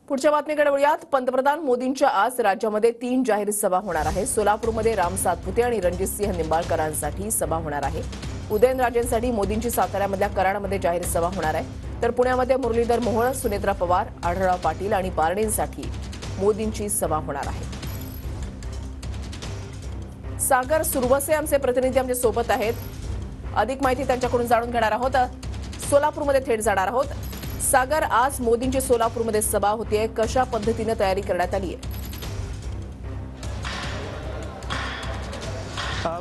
पुढच्या बातमीकडे वळूयात। पंतप्रधान मोदींच्या आज राज्यामध्ये 3 जाहीर सभा होणार आहे। सोलापूरमध्ये राम सातपुते आणि रणजितसिंह निंबाळकरांसाठी सभा होणार आहे। उदयनराजेंसाठी मोदींची साताऱ्यामधल्या कराडमध्ये जाहीर सभा होणार आहे। तर पुण्यामध्ये मुरलीधर मोहोळ, सुनेत्रा पवार, आढळराव पाटील आणि पारणींसाठी मोदींची सभा होणार आहे। सागर सुरवसे आमचे प्रतिनिधी आमच्या सोबत आहेत। अधिक माहिती त्यांच्याकडून जाणून घेणार आहोत। सोलापूरमध्ये थेट जाणार आहोत। सागर, आज मोदींची सोलापूरमध्ये सभा होतीये, कशा पद्धतीने तयारी करण्यात आली आहे?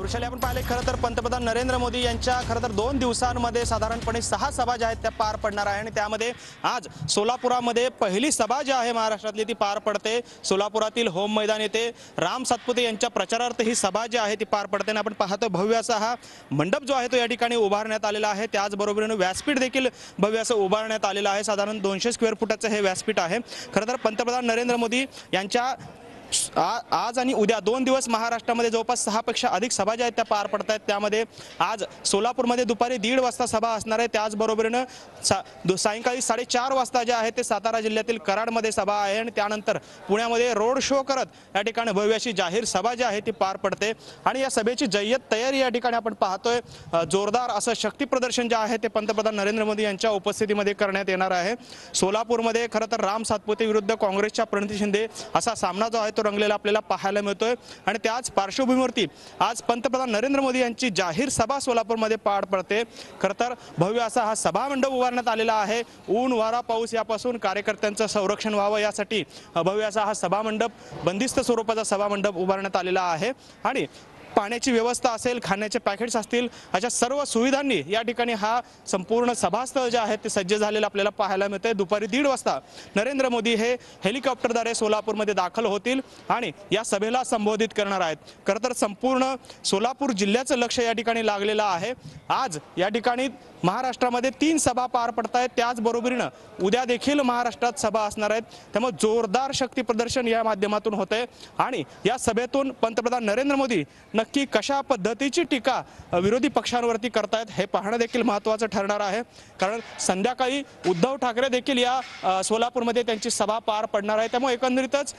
वृषाली, आपण पाहिले खरं तर पंतप्रधान नरेंद्र मोदी यांच्या खरं तर 2 दिवसांमध्ये साधारणपणे 6 सभा ज्या आहेत त्या पार पडणार आहे आणि त्यामध्ये आज सोलापुरामध्ये पहिली सभा जी आहे महाराष्ट्रातली ती पार पडते। सोलापुरातील होम मैदान येथे राम सातपुते यांच्या प्रचारार्थ ही सभा जी आहे ती पार पडते आणि आपण पाहतो भव्य असा हा मंडप जो आहे तो या ठिकाणी उभारण्यात आलेला आहे। त्याचबरोबरीने व्यासपीठ देखील भव्य असं उभारण्यात आलेलं आहे। साधारण 200 स्क्वेअर फुटाचं हे व्यासपीठ आहे। खरं तर पंतप्रधान नरेंद्र मोदी यांच्या आज आणि उद्या 2 दिवस महाराष्ट्रामध्ये जवळपास 6 पेक्षा अधिक सभा ज्या आहेत त्या पार पडत आहेत। त्यामध्ये आज सोलापूरमध्ये दुपारी 1:30 वाजता सभा असणार आहे। त्याचबरोबरीने सायंकाळी 4:30 वाजता जे आहे ते सातारा जिल्ह्यातील कराडमध्ये सभा आहे आणि त्यानंतर पुण्यामध्ये रोड शो करत या ठिकाणी भव्य अशी जाहीर सभा जी आहे ती पार पडते आणि या सभेची जय्यत तयारी या ठिकाणी आपण पाहतोय। जोरदार असं शक्ती प्रदर्शन जे आहे ते पंतप्रधान नरेंद्र मोदी यांच्या उपस्थितीमध्ये करण्यात येणार आहे। सोलापूरमध्ये खरं तर राम सातपुते विरुद्ध काँग्रेसच्या प्रणिती शिंदे असा सामना जो आहे तो रंगलेला आपल्याला पाहायला मिळतोय आणि त्याच पार्श्वभूमीवरती आज पंतप्रधान नरेंद्र मोदी यांची जाहीर सभा सोलापूरमध्ये पार पडते। खरं तर भव्य असा हा सभा मंडप उभारण्यात आलेला आहे। ऊन वारा पाऊस यापासून कार्यकर्त्यांचं संरक्षण व्हावं यासाठी भव्य असा हा सभा मंडप, बंदिस्त स्वरूपाचा सभा मंडप उभारण्यात आलेला आहे आणि पाण्याची व्यवस्था असेल, खाण्याचे पॅकेट्स असतील, अशा सर्व सुविधांनी या ठिकाणी हा संपूर्ण सभास्थळ जे आहे ते सज्ज झालेलं आपल्याला पाहायला मिळते। दुपारी 1:30 वाजता नरेंद्र मोदी हे हेलिकॉप्टरद्वारे सोलापूरमध्ये दाखल होतील आणि या सभेला संबोधित करणार आहेत। खरं तर संपूर्ण सोलापूर जिल्ह्याचं लक्ष या ठिकाणी लागलेलं आहे। आज या ठिकाणी महाराष्ट्रामध्ये 3 सभा पार पडत आहेत। त्याचबरोबरीनं उद्या देखील महाराष्ट्रात सभा असणार आहेत। त्यामुळे जोरदार शक्ती प्रदर्शन या माध्यमातून होते आणि या सभेतून पंतप्रधान नरेंद्र मोदी नक्की कशा पद्धतीची टीका विरोधी पक्षांवरती करतायत हे पाहणं देखील महत्त्वाचं ठरणार आहे। कारण संध्याकाळी उद्धव ठाकरे देखील या सोलापूरमध्ये त्यांची सभा पार पडणार आहे। त्यामुळे एकंदरीतच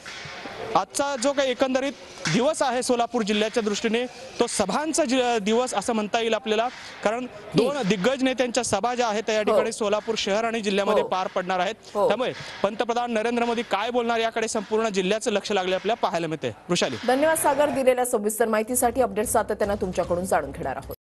आजचा जो काही एकंदरीत दिवस आहे सोलापूर जिल्ह्याच्या दृष्टीने तो सभांचा दिवस असं म्हणता येईल आपल्याला। कारण 2 दिग्गज नेत्यांच्या सभा ज्या आहेत त्या या ठिकाणी सोलापूर शहर आणि जिल्ह्यामध्ये पार पडणार आहेत। त्यामुळे पंतप्रधान नरेंद्र मोदी काय बोलणार याकडे संपूर्ण जिल्ह्याचं लक्ष लागले आपल्याला पाहायला मिळते। वृषाली, धन्यवाद सागर, दिलेल्या सविस्तर माहितीसाठी। अपडेट सातत्याने तुमच्याकडून जाणून घेणार आहोत।